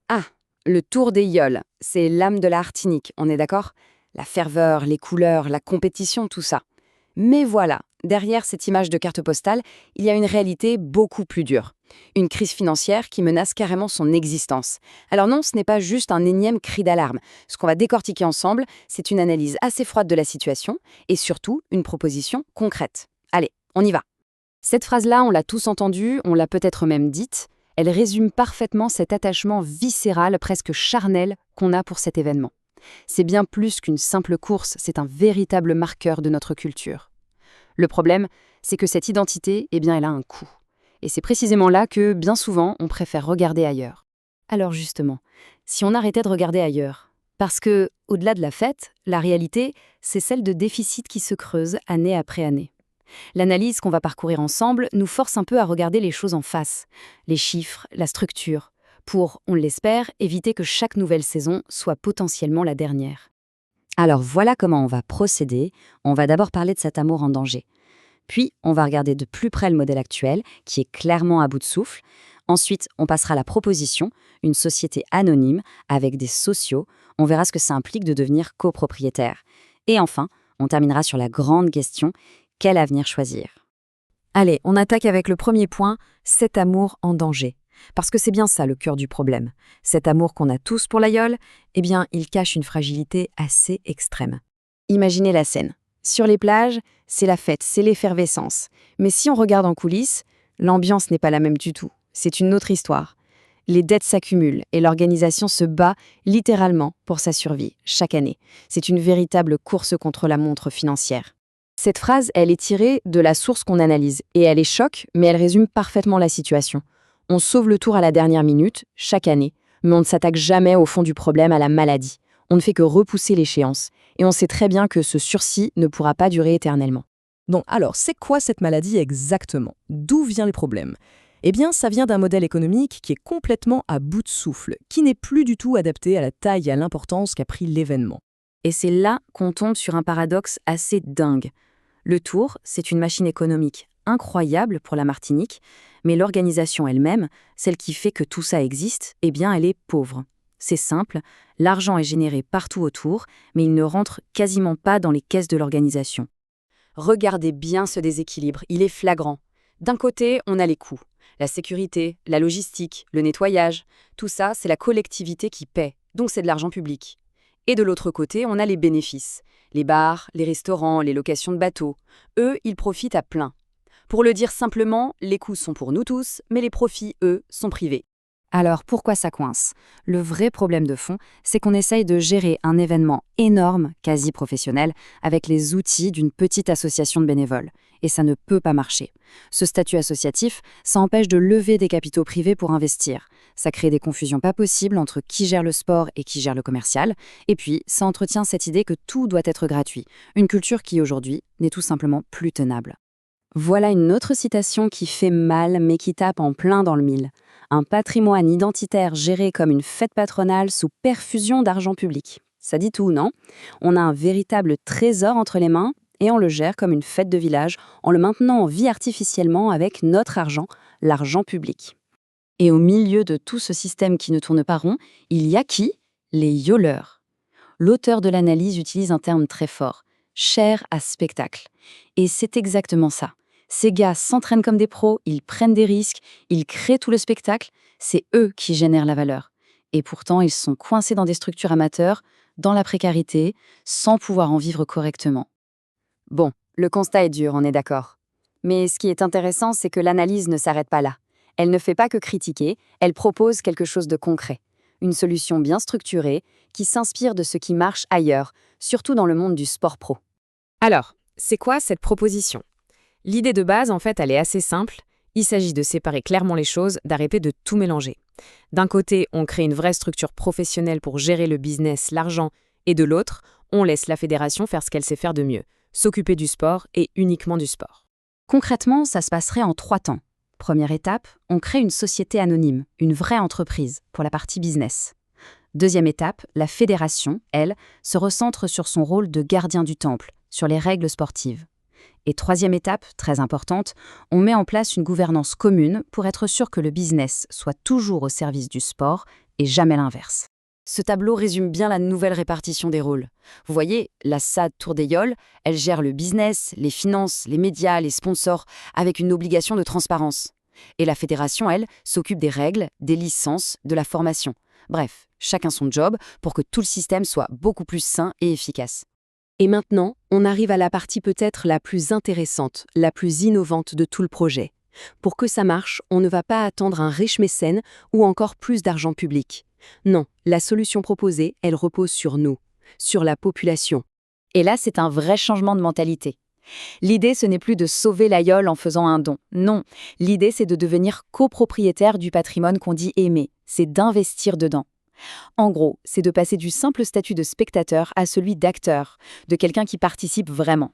Ah, le tour des yoles, c'est l'âme de la Martinique, on est d'accord? La ferveur, les couleurs, la compétition, tout ça. Mais voilà, derrière cette image de carte postale, il y a une réalité beaucoup plus dure. Une crise financière qui menace carrément son existence. Alors non, ce n'est pas juste un énième cri d'alarme. Ce qu'on va décortiquer ensemble, c'est une analyse assez froide de la situation et surtout une proposition concrète. Allez, on y va. Cette phrase-là, on l'a tous entendue, on l'a peut-être même dite. Elle résume parfaitement cet attachement viscéral, presque charnel, qu'on a pour cet événement. C'est bien plus qu'une simple course, c'est un véritable marqueur de notre culture. Le problème, c'est que cette identité, elle a un coût. Et c'est précisément là que, bien souvent, on préfère regarder ailleurs. Alors justement, si on arrêtait de regarder ailleurs? Parce que, au-delà de la fête, la réalité, c'est celle de déficits qui se creusent année après année. L'analyse qu'on va parcourir ensemble nous force un peu à regarder les choses en face, les chiffres, la structure, pour, on l'espère, éviter que chaque nouvelle saison soit potentiellement la dernière. Alors voilà comment on va procéder. On va d'abord parler de cet amour en danger. Puis, on va regarder de plus près le modèle actuel, qui est clairement à bout de souffle. Ensuite, on passera à la proposition, une société anonyme, avec des sociaux. On verra ce que ça implique de devenir copropriétaire. Et enfin, on terminera sur la grande question, quel avenir choisir? Allez, on attaque avec le premier point, cet amour en danger. Parce que c'est bien ça le cœur du problème. Cet amour qu'on a tous pour l'aïeul, il cache une fragilité assez extrême. Imaginez la scène. Sur les plages, c'est la fête, c'est l'effervescence. Mais si on regarde en coulisses, l'ambiance n'est pas la même du tout. C'est une autre histoire. Les dettes s'accumulent et l'organisation se bat littéralement pour sa survie, chaque année. C'est une véritable course contre la montre financière. Cette phrase, elle est tirée de la source qu'on analyse. Et elle est choc, mais elle résume parfaitement la situation. On sauve le tour à la dernière minute, chaque année, mais on ne s'attaque jamais au fond du problème, à la maladie. On ne fait que repousser l'échéance. Et on sait très bien que ce sursis ne pourra pas durer éternellement. Donc alors, c'est quoi cette maladie exactement? D'où vient le problème? Eh bien, ça vient d'un modèle économique qui est complètement à bout de souffle, qui n'est plus du tout adapté à la taille et à l'importance qu'a pris l'événement. Et c'est là qu'on tombe sur un paradoxe assez dingue. Le Tour, c'est une machine économique incroyable pour la Martinique, mais l'organisation elle-même, celle qui fait que tout ça existe, elle est pauvre. C'est simple, l'argent est généré partout autour, mais il ne rentre quasiment pas dans les caisses de l'organisation. Regardez bien ce déséquilibre, il est flagrant. D'un côté, on a les coûts, la sécurité, la logistique, le nettoyage. Tout ça, c'est la collectivité qui paie, donc c'est de l'argent public. Et de l'autre côté, on a les bénéfices. Les bars, les restaurants, les locations de bateaux. Eux, ils profitent à plein. Pour le dire simplement, les coûts sont pour nous tous, mais les profits, eux, sont privés. Alors pourquoi ça coince? Le vrai problème de fond, c'est qu'on essaye de gérer un événement énorme, quasi professionnel, avec les outils d'une petite association de bénévoles. Et ça ne peut pas marcher. Ce statut associatif, ça empêche de lever des capitaux privés pour investir. Ça crée des confusions pas possibles entre qui gère le sport et qui gère le commercial. Et puis, ça entretient cette idée que tout doit être gratuit. Une culture qui, aujourd'hui, n'est tout simplement plus tenable. Voilà une autre citation qui fait mal, mais qui tape en plein dans le mille. Un patrimoine identitaire géré comme une fête patronale sous perfusion d'argent public. Ça dit tout, non? On a un véritable trésor entre les mains et on le gère comme une fête de village en le maintenant en vie artificiellement avec notre argent, l'argent public. Et au milieu de tout ce système qui ne tourne pas rond, il y a qui? Les yoleurs. L'auteur de l'analyse utilise un terme très fort, chair à spectacle. Et c'est exactement ça. Ces gars s'entraînent comme des pros, ils prennent des risques, ils créent tout le spectacle, c'est eux qui génèrent la valeur. Et pourtant, ils sont coincés dans des structures amateurs, dans la précarité, sans pouvoir en vivre correctement. Bon, le constat est dur, on est d'accord. Mais ce qui est intéressant, c'est que l'analyse ne s'arrête pas là. Elle ne fait pas que critiquer, elle propose quelque chose de concret. Une solution bien structurée, qui s'inspire de ce qui marche ailleurs, surtout dans le monde du sport pro. Alors, c'est quoi cette proposition? L'idée de base, en fait, elle est assez simple. Il s'agit de séparer clairement les choses, d'arrêter de tout mélanger. D'un côté, on crée une vraie structure professionnelle pour gérer le business, l'argent, et de l'autre, on laisse la fédération faire ce qu'elle sait faire de mieux, s'occuper du sport et uniquement du sport. Concrètement, ça se passerait en 3 temps. Première étape, on crée une société anonyme, une vraie entreprise, pour la partie business. Deuxième étape, la fédération, elle, se recentre sur son rôle de gardien du temple, sur les règles sportives. Et troisième étape, très importante, on met en place une gouvernance commune pour être sûr que le business soit toujours au service du sport, et jamais l'inverse. Ce tableau résume bien la nouvelle répartition des rôles. Vous voyez, la SAD Tour des Yoles, elle gère le business, les finances, les médias, les sponsors, avec une obligation de transparence. Et la fédération, elle, s'occupe des règles, des licences, de la formation. Bref, chacun son job pour que tout le système soit beaucoup plus sain et efficace. Et maintenant, on arrive à la partie peut-être la plus intéressante, la plus innovante de tout le projet. Pour que ça marche, on ne va pas attendre un riche mécène ou encore plus d'argent public. Non, la solution proposée, elle repose sur nous, sur la population. Et là, c'est un vrai changement de mentalité. L'idée, ce n'est plus de sauver la Yole en faisant un don. Non, l'idée, c'est de devenir copropriétaire du patrimoine qu'on dit aimer. C'est d'investir dedans. En gros, c'est de passer du simple statut de spectateur à celui d'acteur, de quelqu'un qui participe vraiment.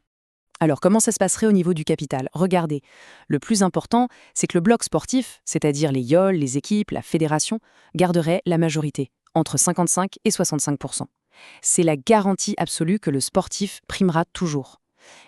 Alors, comment ça se passerait au niveau du capital? Regardez, le plus important, c'est que le bloc sportif, c'est-à-dire les yoles, les équipes, la fédération, garderait la majorité, entre 55 et 65%. C'est la garantie absolue que le sportif primera toujours.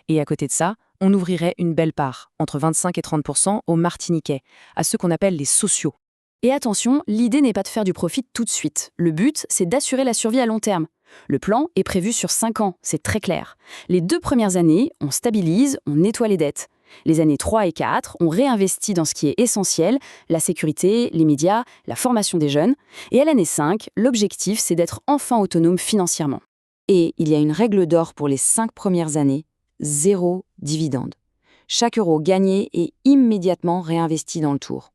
Et à côté de ça, on ouvrirait une belle part, entre 25 et 30% aux Martiniquais, à ceux qu'on appelle les sociaux. Et attention, l'idée n'est pas de faire du profit tout de suite. Le but, c'est d'assurer la survie à long terme. Le plan est prévu sur 5 ans, c'est très clair. Les 2 premières années, on stabilise, on nettoie les dettes. Les années 3 et 4, on réinvestit dans ce qui est essentiel, la sécurité, les médias, la formation des jeunes. Et à l'année 5, l'objectif, c'est d'être enfin autonome financièrement. Et il y a une règle d'or pour les 5 premières années, 0 dividende. Chaque euro gagné est immédiatement réinvesti dans le tour.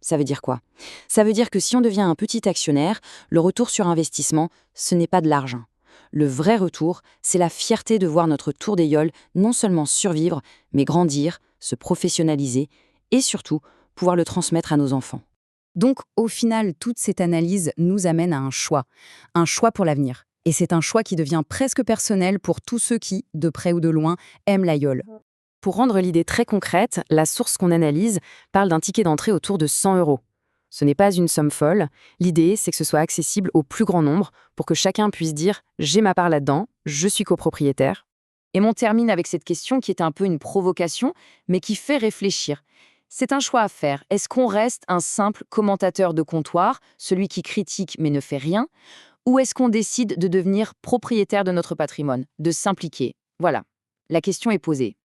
Ça veut dire quoi? Ça veut dire que si on devient un petit actionnaire, le retour sur investissement, ce n'est pas de l'argent. Le vrai retour, c'est la fierté de voir notre Tour des Yoles non seulement survivre, mais grandir, se professionnaliser et surtout pouvoir le transmettre à nos enfants. Donc, au final, toute cette analyse nous amène à un choix pour l'avenir. Et c'est un choix qui devient presque personnel pour tous ceux qui, de près ou de loin, aiment la Yole. Pour rendre l'idée très concrète, la source qu'on analyse parle d'un ticket d'entrée autour de 100 €. Ce n'est pas une somme folle. L'idée, c'est que ce soit accessible au plus grand nombre pour que chacun puisse dire « j'ai ma part là-dedans, je suis copropriétaire ». Et on termine avec cette question qui est un peu une provocation, mais qui fait réfléchir. C'est un choix à faire. Est-ce qu'on reste un simple commentateur de comptoir, celui qui critique mais ne fait rien, ou est-ce qu'on décide de devenir propriétaire de notre patrimoine, de s'impliquer? Voilà, la question est posée.